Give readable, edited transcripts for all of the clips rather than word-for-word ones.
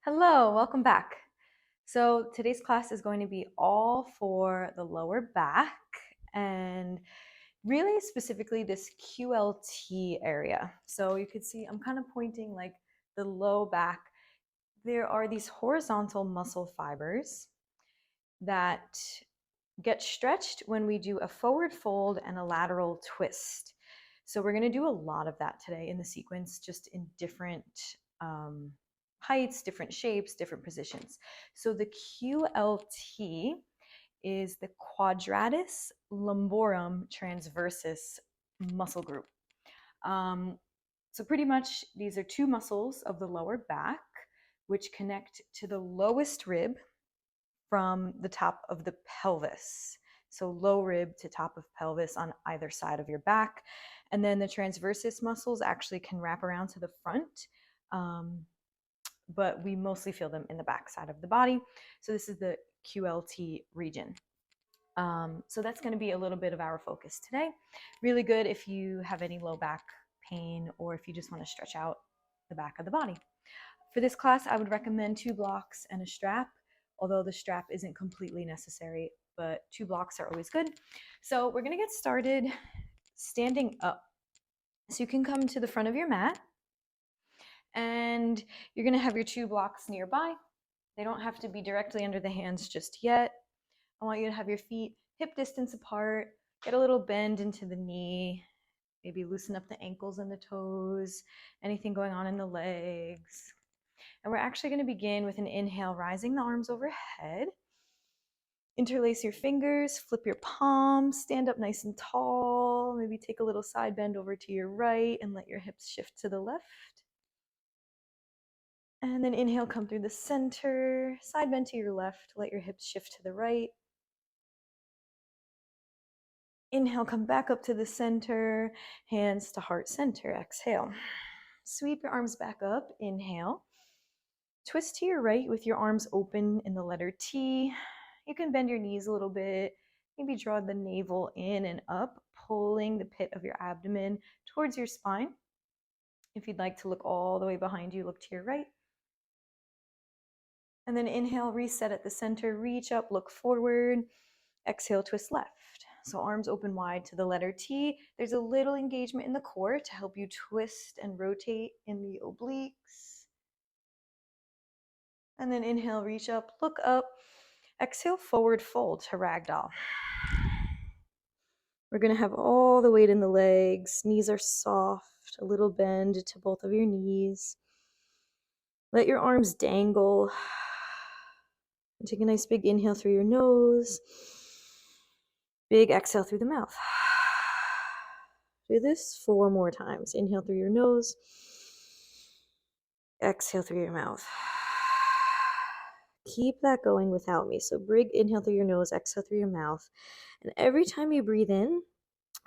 Hello, welcome back. So today's class is going to be all for the lower back and really specifically this QLT area. So you could see I'm kind of pointing like the low back. There are these horizontal muscle fibers that get stretched when we do a forward fold and a lateral twist. So we're going to do a lot of that today in the sequence, just in different um, heights, different shapes, different positions. So the QLT is the quadratus lumborum transversus muscle group. Um, so pretty much these are two muscles of the lower back which connect to the lowest rib from the top of the pelvis. So low rib to top of pelvis on either side of your back. And then the transversus muscles actually can wrap around to the front, but we mostly feel them in the back side of the body. So this is the QLT region. So that's going to be a little bit of our focus today. Really good if you have any low back pain or if you just want to stretch out the back of the body. For this class, I would recommend 2 blocks and a strap, although the strap isn't completely necessary, but 2 blocks are always good. So we're going to get started standing up. So you can come to the front of your mat and you're going to have your 2 blocks nearby. They don't have to be directly under the hands just yet. I want you to have your feet hip distance apart, get a little bend into the knee, maybe loosen up the ankles and the toes, anything going on in the legs. And we're actually going to begin with an inhale, rising the arms overhead. Interlace your fingers, flip your palms, stand up nice and tall. Maybe take a little side bend over to your right and let your hips shift to the left. And then inhale, come through the center, side bend to your left, let your hips shift to the right. Inhale, come back up to the center, hands to heart center. Exhale. Sweep your arms back up. Inhale. Twist to your right with your arms open in the letter T. You can bend your knees a little bit. Maybe draw the navel in and up, pulling the pit of your abdomen towards your spine. If you'd like to look all the way behind you, look to your right. And then inhale, reset at the center, reach up, look forward. Exhale, twist left. So arms open wide to the letter T. There's a little engagement in the core to help you twist and rotate in the obliques. And then inhale, reach up, look up. Exhale, forward fold to ragdoll. We're going to have all the weight in the legs. Knees are soft, a little bend to both of your knees. Let your arms dangle. And take a nice big inhale through your nose. Big exhale through the mouth. Do this 4 more times. Inhale through your nose. Exhale through your mouth. Keep that going without me. So big inhale through your nose, exhale through your mouth. And every time you breathe in,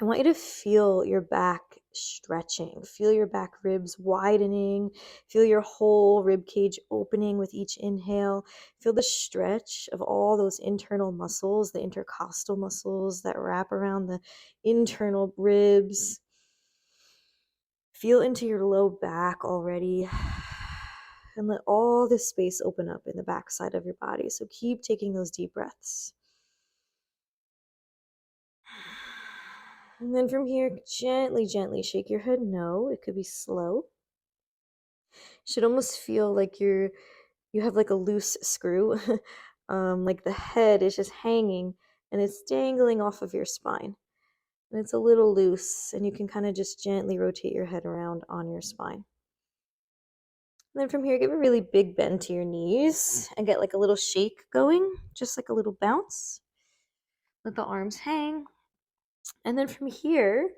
I want you to feel your back stretching. Feel your back ribs widening. Feel your whole rib cage opening with each inhale. Feel the stretch of all those internal muscles, the intercostal muscles that wrap around the internal ribs. Feel into your low back already. And let all this space open up in the back side of your body. So keep taking those deep breaths. And then from here, gently, gently shake your head no. It could be slow. Should almost feel like you have like a loose screw. Like the head is just hanging and it's dangling off of your spine. And it's a little loose and you can kind of just gently rotate your head around on your spine. And then from here, give a really big bend to your knees and get like a little shake going, just like a little bounce. Let the arms hang. And then from here,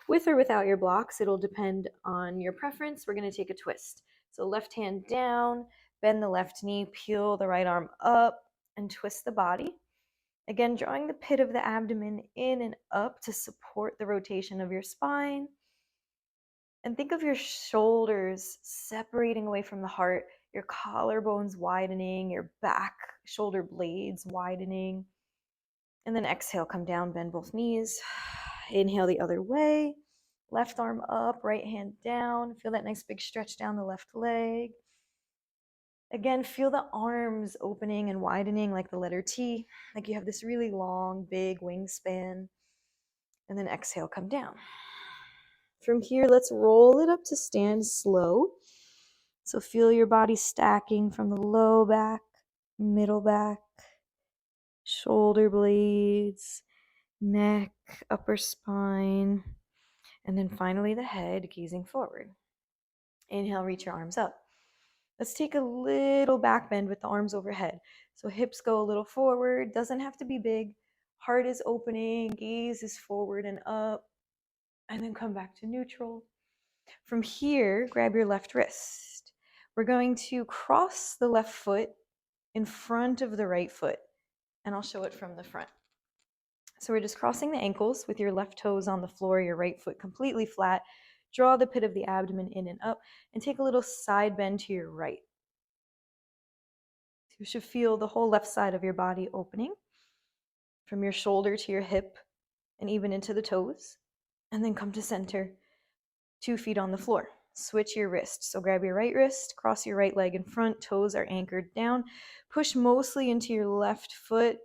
with or without your blocks, it'll depend on your preference. We're going to take a twist. So left hand down, bend the left knee, peel the right arm up, and twist the body. Again, drawing the pit of the abdomen in and up to support the rotation of your spine. And think of your shoulders separating away from the heart, your collarbones widening, your back shoulder blades widening. And then exhale, come down, bend both knees. Inhale the other way. Left arm up, right hand down. Feel that nice big stretch down the left leg. Again, feel the arms opening and widening like the letter T, like you have this really long, big wingspan. And then exhale, come down. From here, let's roll it up to stand slow. So feel your body stacking from the low back, middle back, shoulder blades, neck, upper spine, and then finally the head gazing forward. Inhale, reach your arms up. Let's take a little back bend with the arms overhead. So hips go a little forward, doesn't have to be big. Heart is opening, gaze is forward and up, and then come back to neutral. From here, grab your left wrist. We're going to cross the left foot in front of the right foot, and I'll show it from the front. So we're just crossing the ankles with your left toes on the floor, your right foot completely flat. Draw the pit of the abdomen in and up, and take a little side bend to your right. So you should feel the whole left side of your body opening from your shoulder to your hip and even into the toes. And then come to center, 2 feet on the floor. Switch your wrist. So grab your right wrist, cross your right leg in front, toes are anchored down. Push mostly into your left foot.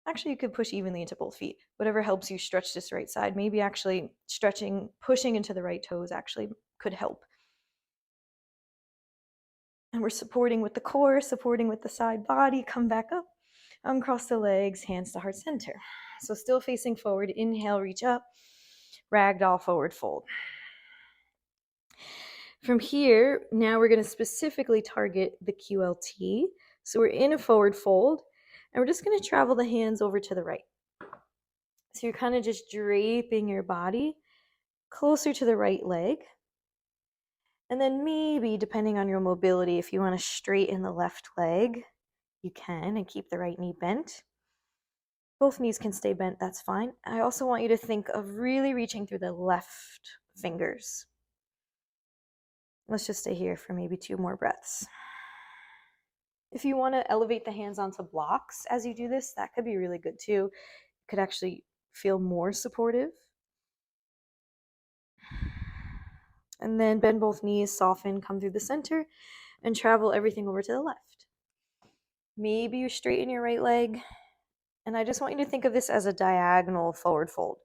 Actually, you could push evenly into both feet. Whatever helps you stretch this right side. Maybe actually pushing into the right toes actually could help. And we're supporting with the core, supporting with the side body. Come back up. Uncross the legs, hands to heart center. So still facing forward. Inhale, reach up. Ragdoll forward fold. From here, now we're going to specifically target the QLT. So we're in a forward fold, and we're just going to travel the hands over to the right. So you're kind of just draping your body closer to the right leg. And then maybe, depending on your mobility, if you want to straighten the left leg, you can, and keep the right knee bent. Both knees can stay bent, that's fine. I also want you to think of really reaching through the left fingers. Let's just stay here for maybe 2 more breaths. If you want to elevate the hands onto blocks as you do this, that could be really good too. It could actually feel more supportive. And then bend both knees, soften, come through the center, and travel everything over to the left. Maybe you straighten your right leg, and I just want you to think of this as a diagonal forward fold.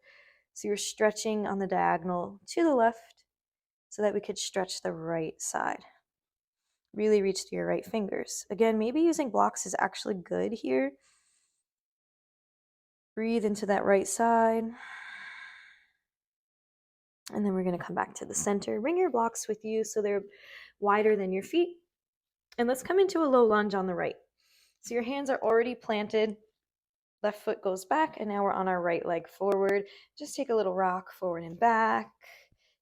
So you're stretching on the diagonal to the left so that we could stretch the right side. Really reach through your right fingers. Again, maybe using blocks is actually good here. Breathe into that right side. And then we're going to come back to the center. Bring your blocks with you so they're wider than your feet. And let's come into a low lunge on the right. So your hands are already planted. Left foot goes back, and now we're on our right leg forward. Just take a little rock forward and back.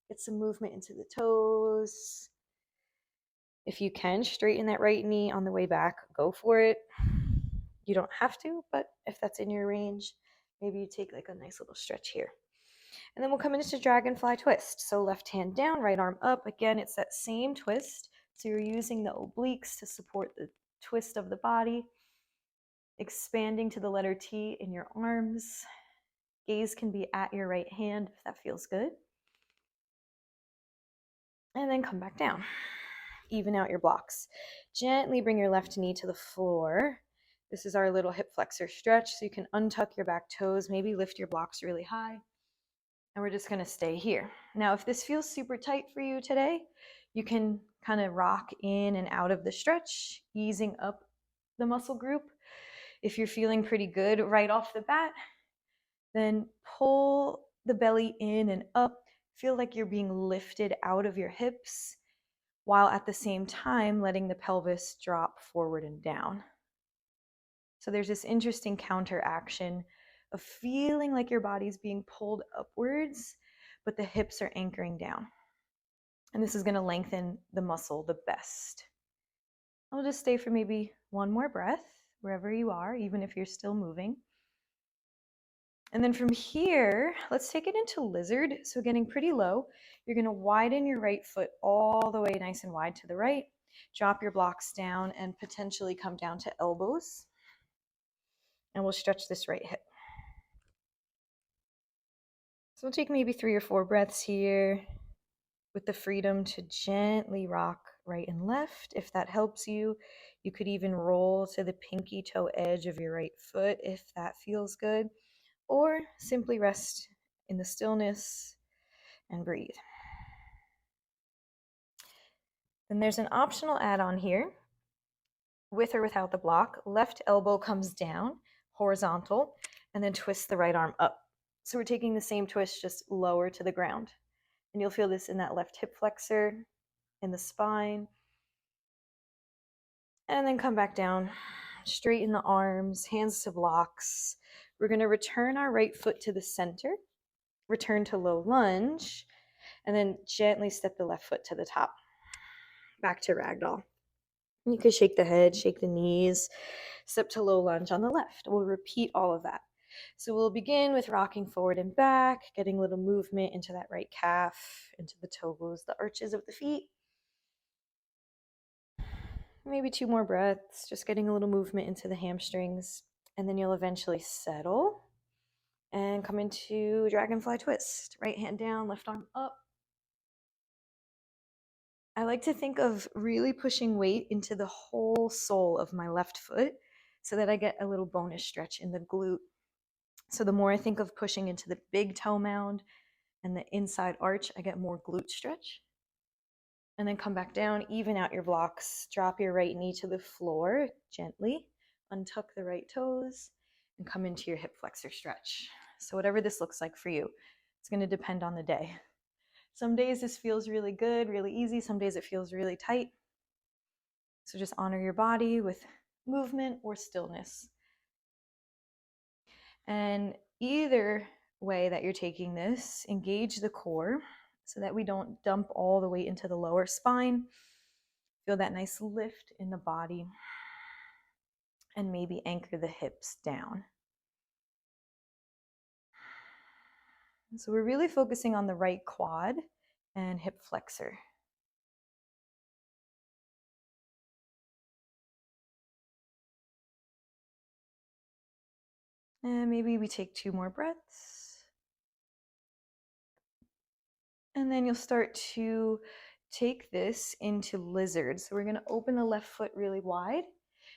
Get some movement into the toes. If you can, straighten that right knee on the way back. Go for it. You don't have to, but if that's in your range, maybe you take like a nice little stretch here. And then we'll come into dragonfly twist. So left hand down, right arm up. Again, it's that same twist. So you're using the obliques to support the twist of the body. Expanding to the letter T in your arms. Gaze can be at your right hand if that feels good. And then come back down. Even out your blocks. Gently bring your left knee to the floor. This is our little hip flexor stretch. So you can untuck your back toes, maybe lift your blocks really high. And we're just going to stay here. Now, if this feels super tight for you today, you can kind of rock in and out of the stretch, easing up the muscle group. If you're feeling pretty good right off the bat, then pull the belly in and up. Feel like you're being lifted out of your hips, while at the same time letting the pelvis drop forward and down. So there's this interesting counteraction of feeling like your body's being pulled upwards, but the hips are anchoring down. And this is going to lengthen the muscle the best. I'll just stay for maybe 1 more breath, wherever you are, even if you're still moving. And then from here, let's take it into lizard. So getting pretty low, you're going to widen your right foot all the way nice and wide to the right. Drop your blocks down and potentially come down to elbows. And we'll stretch this right hip. So we'll take maybe 3 or 4 breaths here with the freedom to gently rock right and left if that helps you. You could even roll to the pinky toe edge of your right foot if that feels good, or simply rest in the stillness and breathe. Then there's an optional add-on here, with or without the block. Left elbow comes down, horizontal, and then twist the right arm up. So we're taking the same twist, just lower to the ground. And you'll feel this in that left hip flexor, in the spine. And then come back down, straighten the arms, hands to blocks. We're going to return our right foot to the center, return to low lunge, and then gently step the left foot to the top. Back to ragdoll. You could shake the head, shake the knees, step to low lunge on the left. We'll repeat all of that. So we'll begin with rocking forward and back, getting a little movement into that right calf, into the toes, the arches of the feet. Maybe 2 more breaths, just getting a little movement into the hamstrings. And then you'll eventually settle and come into dragonfly twist. Right hand down, left arm up. I like to think of really pushing weight into the whole sole of my left foot so that I get a little bonus stretch in the glute. So the more I think of pushing into the big toe mound and the inside arch, I get more glute stretch. And then come back down, even out your blocks, drop your right knee to the floor gently, untuck the right toes, and come into your hip flexor stretch. So whatever this looks like for you, it's going to depend on the day. Some days this feels really good, really easy. Some days it feels really tight. So just honor your body with movement or stillness. And either way that you're taking this, engage the core so that we don't dump all the weight into the lower spine. Feel that nice lift in the body. And maybe anchor the hips down. So we're really focusing on the right quad and hip flexor. And maybe we take 2 more breaths. And then you'll start to take this into lizard. So we're going to open the left foot really wide,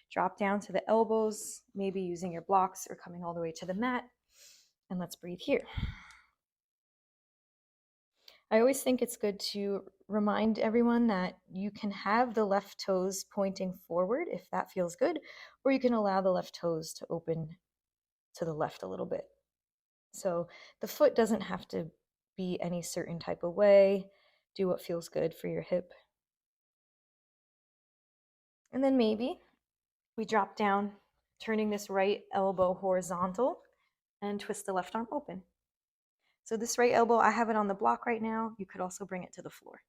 drop down to the elbows, maybe using your blocks or coming all the way to the mat. And let's breathe here. I always think it's good to remind everyone that you can have the left toes pointing forward if that feels good, or you can allow the left toes to open to the left a little bit. So the foot doesn't have to be any certain type of way. Do what feels good for your hip. And then maybe we drop down, turning this right elbow horizontal and twist the left arm open. So this right elbow, I have it on the block right now. You could also bring it to the floor.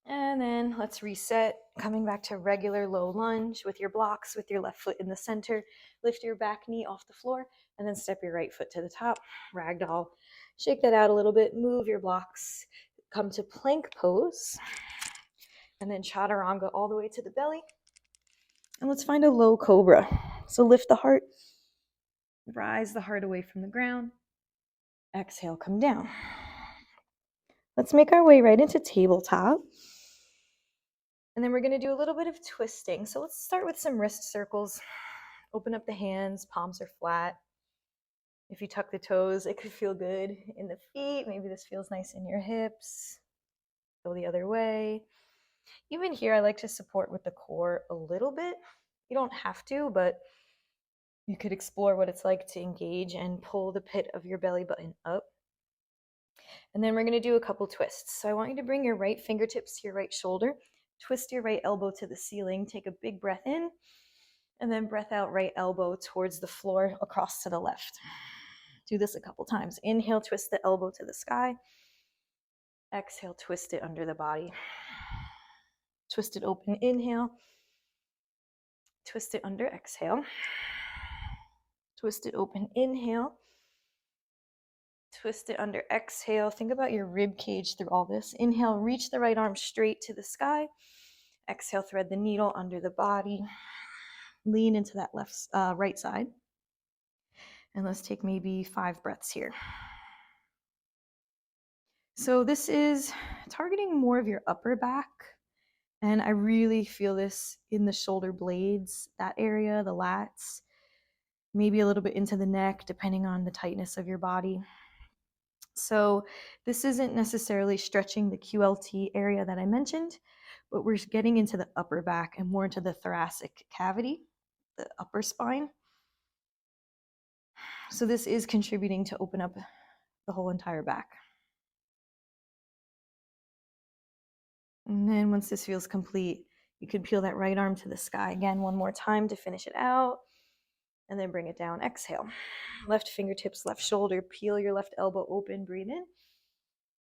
And then let's reset, coming back to regular low lunge with your blocks, with your left foot in the center. Lift your back knee off the floor and then step your right foot to the top. Ragdoll. Shake that out a little bit, move your blocks, come to plank pose, and then chaturanga all the way to the belly. And let's find a low cobra. So lift the heart, rise the heart away from the ground. Exhale, come down. Let's make our way right into tabletop. And then we're going to do a little bit of twisting. So let's start with some wrist circles. Open up the hands, palms are flat. If you tuck the toes, it could feel good in the feet. Maybe this feels nice in your hips. Go the other way. Even here, I like to support with the core a little bit. You don't have to, but you could explore what it's like to engage and pull the pit of your belly button up. And then we're going to do a couple twists. So I want you to bring your right fingertips to your right shoulder. Twist your right elbow to the ceiling. Take a big breath in. And then breath out, right elbow towards the floor, across to the left. Do this a couple times. Inhale, twist the elbow to the sky. Exhale, twist it under the body. Twist it open, inhale. Twist it under, exhale. Twist it open, inhale. Twist it under, exhale. Think about your rib cage through all this. Inhale, reach the right arm straight to the sky. Exhale, thread the needle under the body. Lean into that right side. And let's take maybe 5 breaths here. So this is targeting more of your upper back. And I really feel this in the shoulder blades, that area, the lats, maybe a little bit into the neck, depending on the tightness of your body. So this isn't necessarily stretching the QLT area that I mentioned, but we're getting into the upper back and more into the thoracic cavity, the upper spine. So this is contributing to open up the whole entire back. And then once this feels complete, you could peel that right arm to the sky again one more time to finish it out. And then bring it down. Exhale. Left fingertips, left shoulder. Peel your left elbow open. Breathe in.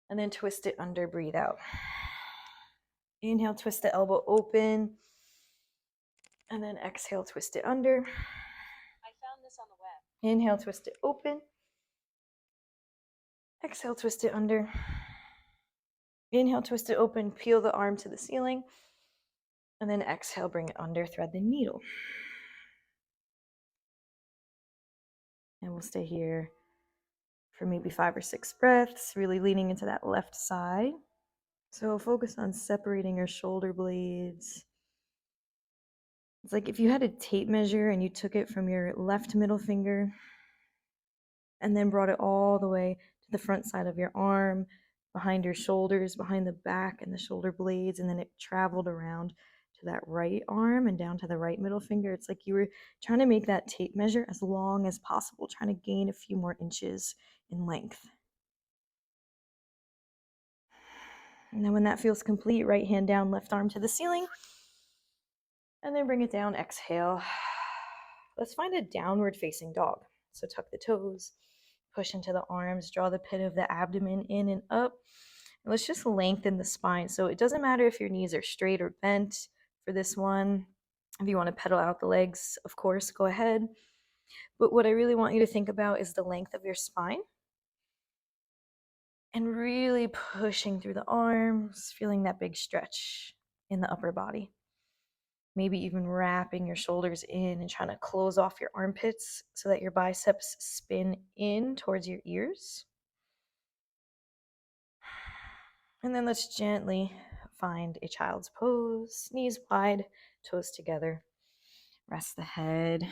And then twist it under. Breathe out. Inhale, twist the elbow open. And then exhale, twist it under. I found this on the web. Inhale, twist it open. Exhale, twist it under. Inhale, twist it open. Peel the arm to the ceiling. And then exhale, bring it under. Thread the needle. And we'll stay here for maybe 5 or 6 breaths, really leaning into that left side. So focus on separating your shoulder blades. It's like if you had a tape measure and you took it from your left middle finger and then brought it all the way to the front side of your arm, behind your shoulders, behind the back and the shoulder blades, and then it traveled around to that right arm and down to the right middle finger. It's like you were trying to make that tape measure as long as possible, trying to gain a few more inches in length. And then when that feels complete, right hand down, left arm to the ceiling. And then bring it down, exhale. Let's find a downward facing dog. So tuck the toes, push into the arms, draw the pit of the abdomen in and up. And let's just lengthen the spine. So it doesn't matter if your knees are straight or bent for this one. If you want to pedal out the legs, of course, go ahead. But what I really want you to think about is the length of your spine. And really pushing through the arms, feeling that big stretch in the upper body. Maybe even wrapping your shoulders in and trying to close off your armpits so that your biceps spin in towards your ears. And then let's gently find a child's pose, knees wide, toes together. Rest the head.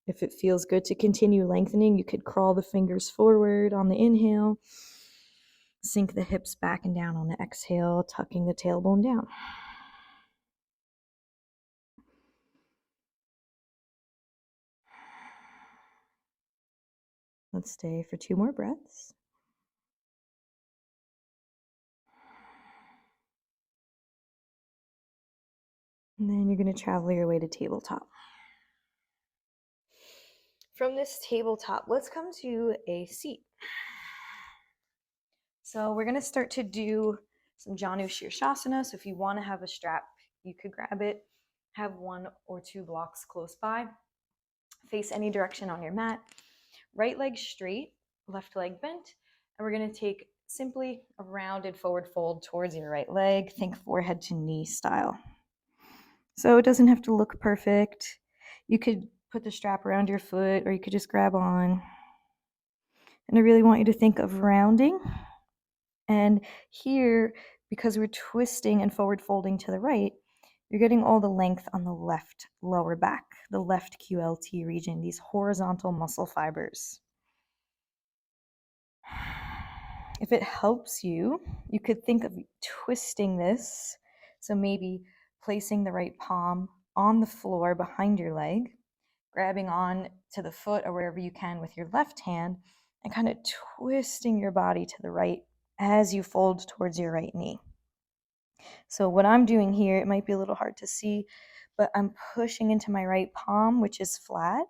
If it feels good to continue lengthening, you could crawl the fingers forward on the inhale. Sink the hips back and down on the exhale, tucking the tailbone down. Let's stay for 2 more breaths. And then you're going to travel your way to tabletop. From this tabletop, let's come to a seat. So we're going to start to do some Janu Shirshasana. So if you want to have a strap, you could grab it. Have 1 or 2 blocks close by. Face any direction on your mat. Right leg straight, left leg bent. And we're going to take simply a rounded forward fold towards your right leg. Think forehead to knee style. So it doesn't have to look perfect. You could put the strap around your foot, or you could just grab on. And I really want you to think of rounding. And here, because we're twisting and forward folding to the right, you're getting all the length on the left lower back, the left QLT region, these horizontal muscle fibers. If it helps you, you could think of twisting this. So maybe placing the right palm on the floor behind your leg, grabbing on to the foot or wherever you can with your left hand, and kind of twisting your body to the right as you fold towards your right knee. So what I'm doing here, it might be a little hard to see, but I'm pushing into my right palm, which is flat,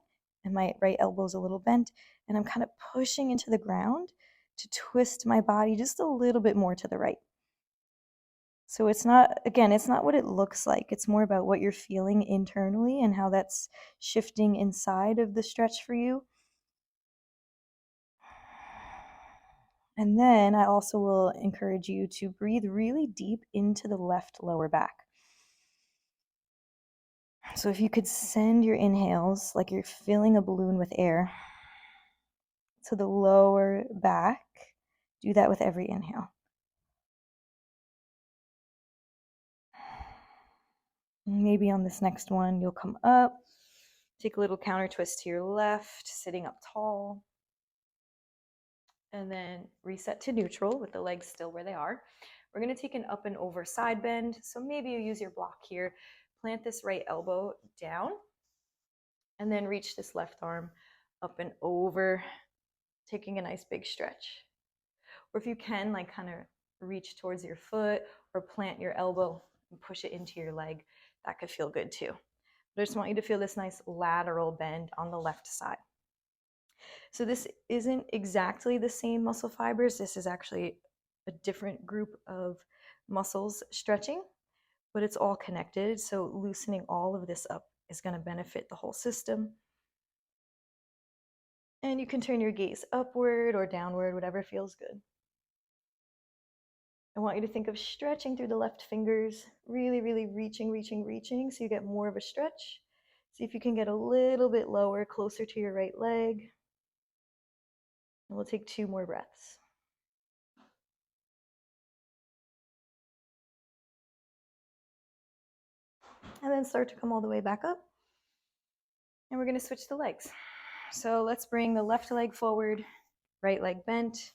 and my right elbow is a little bent, and I'm kind of pushing into the ground to twist my body just a little bit more to the right. So it's not what it looks like. It's more about what you're feeling internally and how that's shifting inside of the stretch for you. And then I also will encourage you to breathe really deep into the left lower back. So if you could send your inhales like you're filling a balloon with air to the lower back, do that with every inhale. Maybe on this next one, you'll come up, take a little counter twist to your left, sitting up tall, and then reset to neutral with the legs still where they are. We're going to take an up and over side bend. So maybe you use your block here, plant this right elbow down, and then reach this left arm up and over, taking a nice big stretch. Or if you can, like kind of reach towards your foot or plant your elbow and push it into your leg, that could feel good too. But I just want you to feel this nice lateral bend on the left side. So this isn't exactly the same muscle fibers. This is actually a different group of muscles stretching, but it's all connected. So loosening all of this up is going to benefit the whole system. And you can turn your gaze upward or downward, whatever feels good. I want you to think of stretching through the left fingers, really, really reaching, so you get more of a stretch. See if you can get a little bit lower, closer to your right leg. And we'll take 2 more breaths. And then start to come all the way back up. And we're going to switch the legs. So let's bring the left leg forward, right leg bent.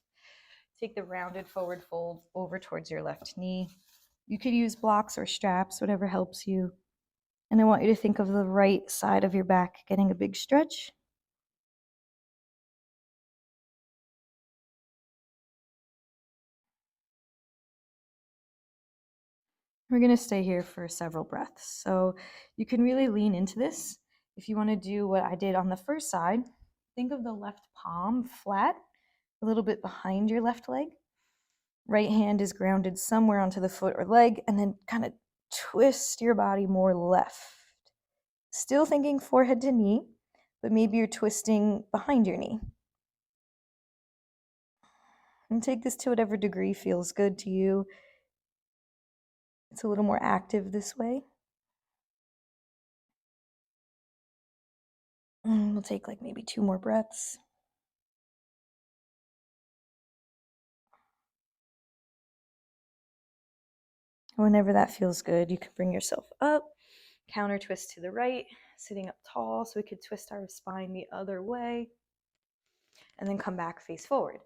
Take the rounded forward fold over towards your left knee. You could use blocks or straps, whatever helps you. And I want you to think of the right side of your back getting a big stretch. We're going to stay here for several breaths. So you can really lean into this. If you want to do what I did on the first side, think of the left palm flat, a little bit behind your left leg. Right hand is grounded somewhere onto the foot or leg, and then kind of twist your body more left. Still thinking forehead to knee, but maybe you're twisting behind your knee. And take this to whatever degree feels good to you. It's a little more active this way. And we'll take like maybe 2 more breaths. Whenever that feels good, you can bring yourself up, counter twist to the right, sitting up tall so we could twist our spine the other way, and then come back face forward.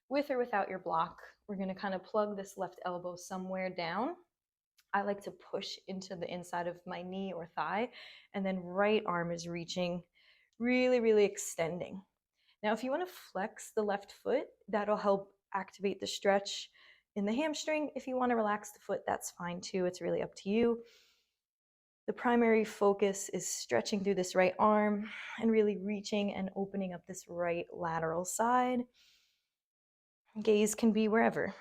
With or without your block, we're going to kind of plug this left elbow somewhere down. I like to push into the inside of my knee or thigh, and then right arm is reaching, really, really extending. Now, if you want to flex the left foot, that'll help activate the stretch in the hamstring. If you want to relax the foot, that's fine too. It's really up to you. The primary focus is stretching through this right arm and really reaching and opening up this right lateral side. Gaze can be wherever.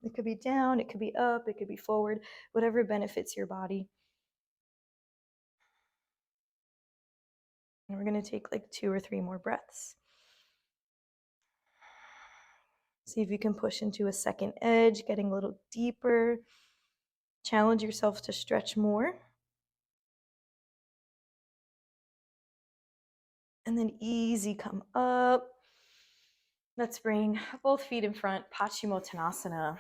It could be down, it could be up, it could be forward, whatever benefits your body. And we're going to take like 2 or 3 more breaths. See if you can push into a second edge, getting a little deeper. Challenge yourself to stretch more. And then easy come up. Let's bring both feet in front, Paschimottanasana.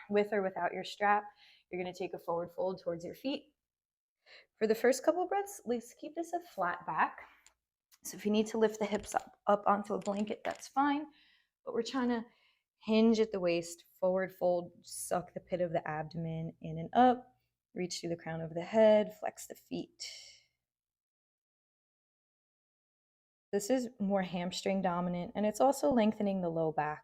With or without your strap, you're going to take a forward fold towards your feet. For the first couple breaths, let's keep this a flat back. So if you need to lift the hips up onto a blanket, that's fine. But we're trying to hinge at the waist, forward fold, suck the pit of the abdomen in and up, reach through the crown of the head, flex the feet. This is more hamstring dominant, and it's also lengthening the low back.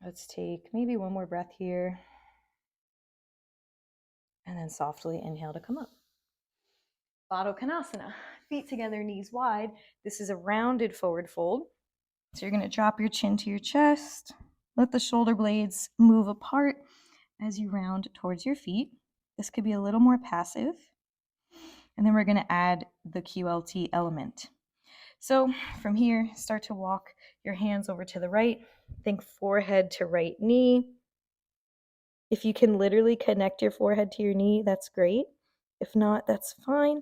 Let's take maybe 1 more breath here. And then softly inhale to come up. Baddha Konasana, feet together, knees wide. This is a rounded forward fold. So you're going to drop your chin to your chest. Let the shoulder blades move apart as you round towards your feet. This could be a little more passive. And then we're going to add the QLT element. So from here, start to walk your hands over to the right. Think forehead to right knee. If you can literally connect your forehead to your knee, that's great. If not, that's fine.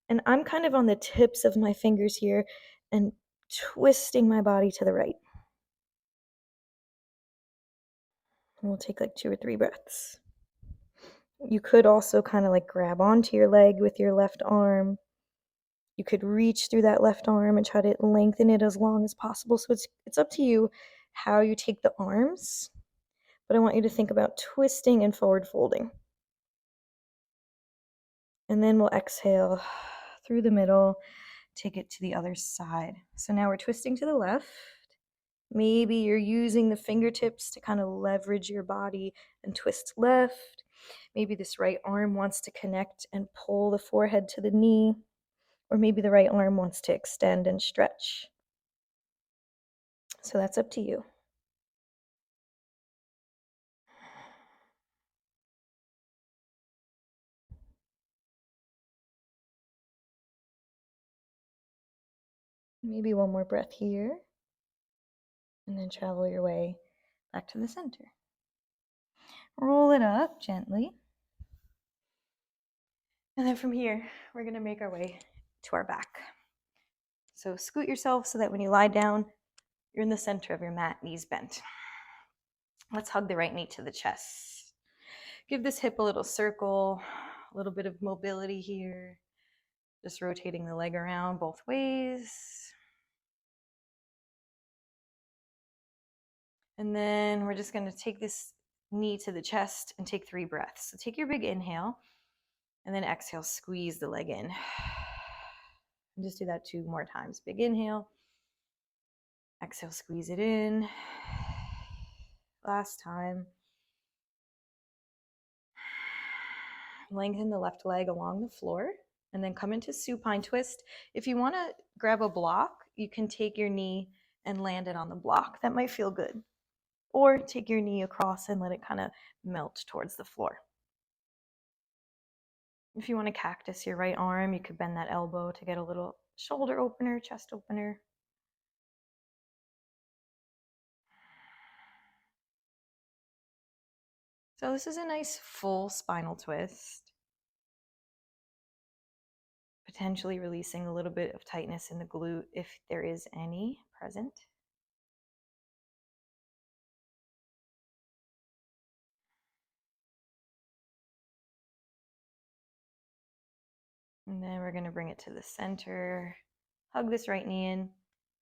And I'm kind of on the tips of my fingers here and twisting my body to the right. And we'll take like 2 or 3 breaths. You could also kind of like grab onto your leg with your left arm. You could reach through that left arm and try to lengthen it as long as possible. So it's up to you how you take the arms, but I want you to think about twisting and forward folding. And then we'll exhale through the middle, take it to the other side. So now we're twisting to the left. Maybe you're using the fingertips to kind of leverage your body and twist left. Maybe this right arm wants to connect and pull the forehead to the knee, or maybe the right arm wants to extend and stretch. So that's up to you. Maybe one more breath here, and then travel your way back to the center. Roll it up gently. And then from here, we're going to make our way to our back. So scoot yourself so that when you lie down, you're in the center of your mat, knees bent. Let's hug the right knee to the chest. Give this hip a little circle, a little bit of mobility here. Just rotating the leg around both ways. And then we're just going to take this knee to the chest and take 3 breaths. So take your big inhale, and then exhale, squeeze the leg in. And just do that 2 more times. Big inhale, exhale, squeeze it in. Last time. Lengthen the left leg along the floor, and then come into supine twist. If you want to grab a block, you can take your knee and land it on the block. That might feel good. Or take your knee across and let it kind of melt towards the floor. If you want to cactus your right arm, you could bend that elbow to get a little shoulder opener, chest opener. So this is a nice full spinal twist. Potentially releasing a little bit of tightness in the glute if there is any present. And then we're going to bring it to the center. Hug this right knee in,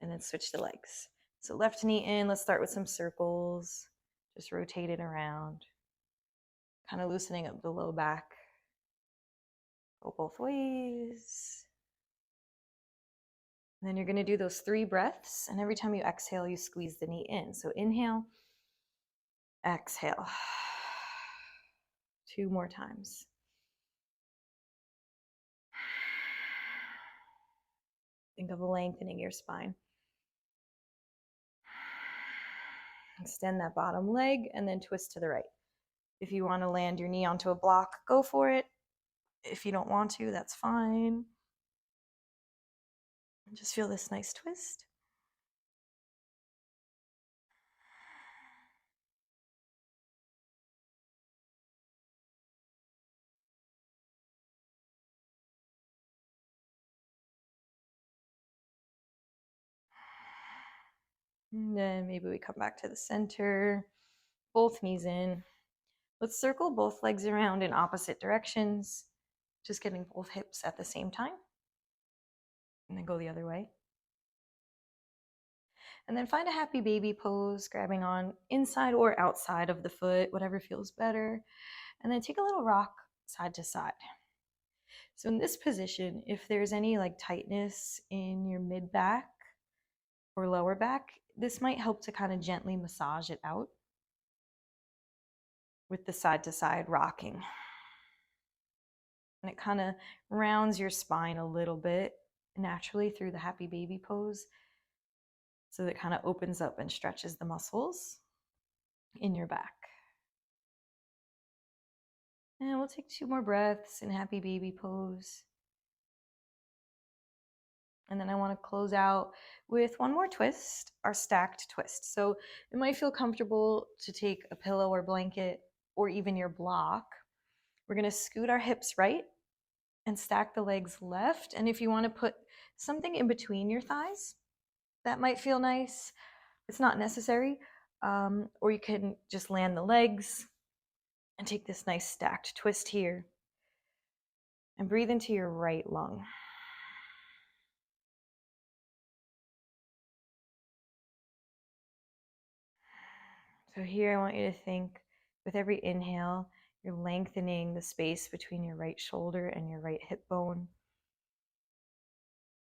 and then switch the legs. So left knee in, let's start with some circles. Just rotate it around. Kind of loosening up the low back. Go both ways. And then you're going to do those 3 breaths, and every time you exhale, you squeeze the knee in. So inhale, exhale. 2 more times. Think of lengthening your spine. Extend that bottom leg and then twist to the right. If you want to land your knee onto a block, go for it. If you don't want to, that's fine. Just feel this nice twist. And then maybe we come back to the center, both knees in. Let's circle both legs around in opposite directions, just getting both hips at the same time. And then go the other way. And then find a happy baby pose, grabbing on inside or outside of the foot, whatever feels better. And then take a little rock side to side. So in this position, if there's any like tightness in your mid back or lower back, this might help to kind of gently massage it out with the side to side rocking. And it kind of rounds your spine a little bit naturally through the happy baby pose. So that kind of opens up and stretches the muscles in your back. And we'll take 2 more breaths in happy baby pose. And then I want to close out with one more twist, our stacked twist. So it might feel comfortable to take a pillow or blanket or even your block. We're going to scoot our hips right and stack the legs left. And if you want to put something in between your thighs, that might feel nice. It's not necessary. Or you can just land the legs and take this nice stacked twist here. And breathe into your right lung. So here I want you to think, with every inhale, you're lengthening the space between your right shoulder and your right hip bone.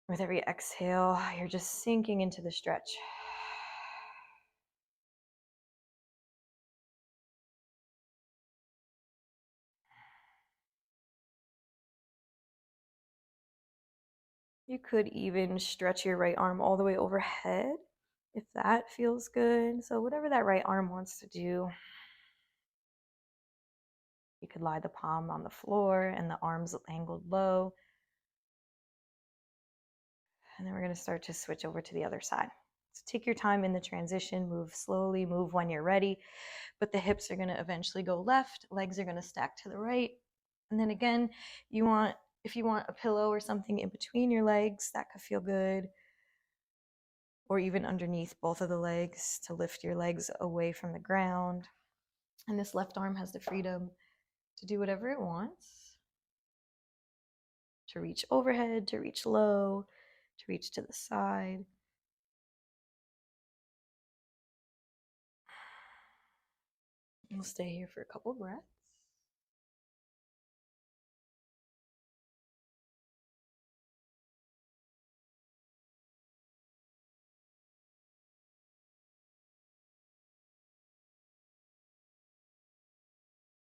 With every exhale, you're just sinking into the stretch. You could even stretch your right arm all the way overhead if that feels good. So whatever that right arm wants to do. You could lie the palm on the floor and the arms angled low. And then we're going to start to switch over to the other side. So take your time in the transition, move slowly, move when you're ready. But the hips are going to eventually go left, legs are going to stack to the right. And then again, if you want a pillow or something in between your legs, that could feel good. Or even underneath both of the legs to lift your legs away from the ground. And this left arm has the freedom to do whatever it wants, to reach overhead, to reach low, to reach to the side. We'll stay here for a couple breaths.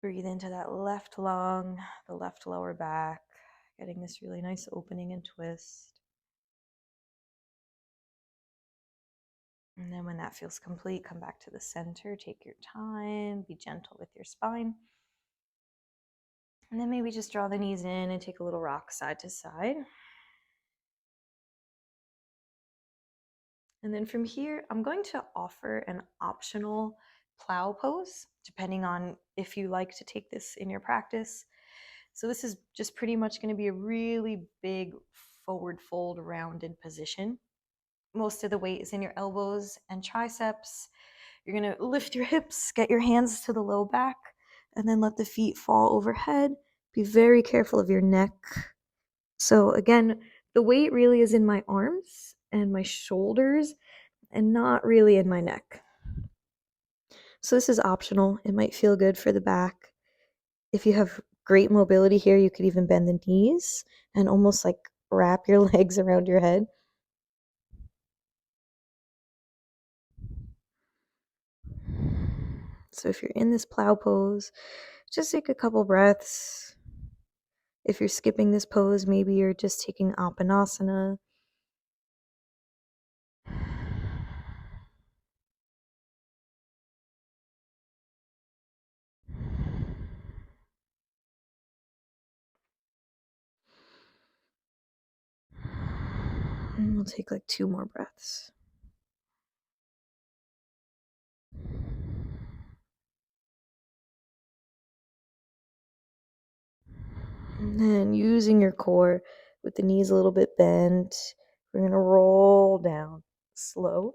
Breathe into that left lung, the left lower back, getting this really nice opening and twist. And then when that feels complete, come back to the center, take your time, be gentle with your spine. And then maybe just draw the knees in and take a little rock side to side. And then from here, I'm going to offer an optional plow pose, depending on if you like to take this in your practice. So this is just pretty much going to be a really big forward fold rounded position. Most of the weight is in your elbows and triceps. You're going to lift your hips, get your hands to the low back, and then let the feet fall overhead. Be very careful of your neck. So again, the weight really is in my arms and my shoulders and not really in my neck. So this is optional. It might feel good for the back. If you have great mobility here, you could even bend the knees and almost like wrap your legs around your head. So if you're in this plow pose, just take a couple breaths. If you're skipping this pose, maybe you're just taking Apanasana. And we'll take like 2 more breaths. And then using your core with the knees a little bit bent, we're going to roll down slow.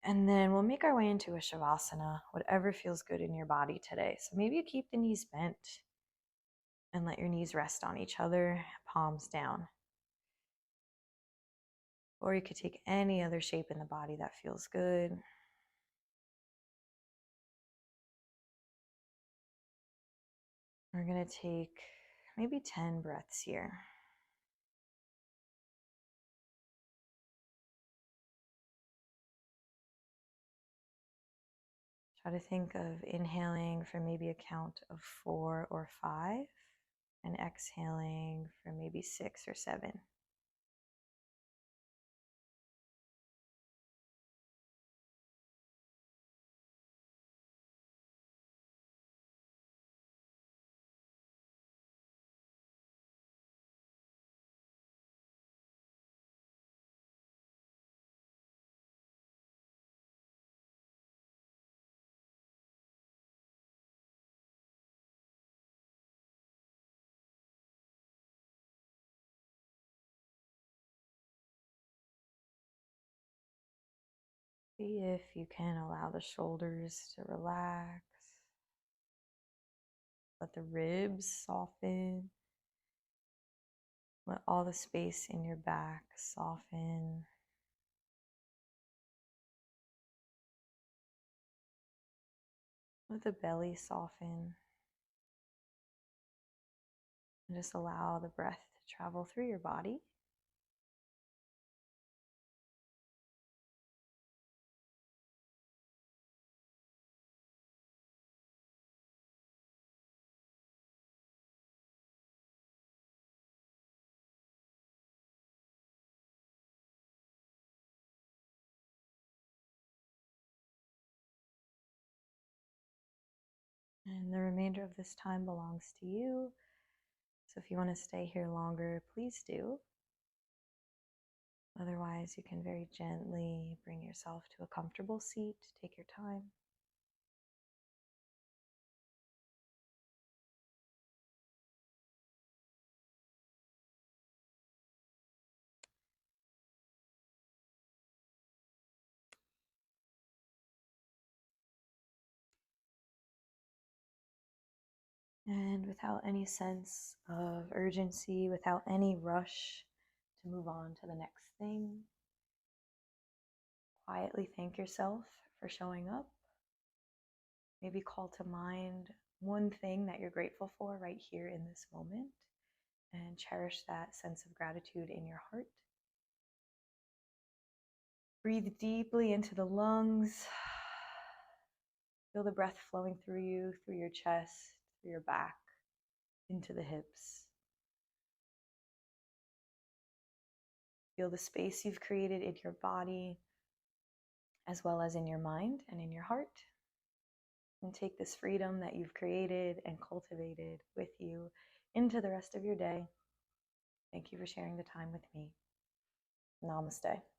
And then we'll make our way into a Shavasana, whatever feels good in your body today. So maybe you keep the knees bent and let your knees rest on each other, palms down. Or you could take any other shape in the body that feels good. We're going to take maybe 10 breaths here. Try to think of inhaling for maybe a count of 4 or 5 and exhaling for maybe 6 or 7. See if you can allow the shoulders to relax. Let the ribs soften. Let all the space in your back soften. Let the belly soften. And just allow the breath to travel through your body. And the remainder of this time belongs to you. So if you want to stay here longer, please do. Otherwise, you can very gently bring yourself to a comfortable seat. Take your time. And without any sense of urgency, without any rush to move on to the next thing, quietly thank yourself for showing up. Maybe call to mind one thing that you're grateful for right here in this moment and cherish that sense of gratitude in your heart. Breathe deeply into the lungs. Feel the breath flowing through you, through your chest, through your back, into the hips. Feel the space you've created in your body, as well as in your mind and in your heart. And take this freedom that you've created and cultivated with you into the rest of your day. Thank you for sharing the time with me. Namaste.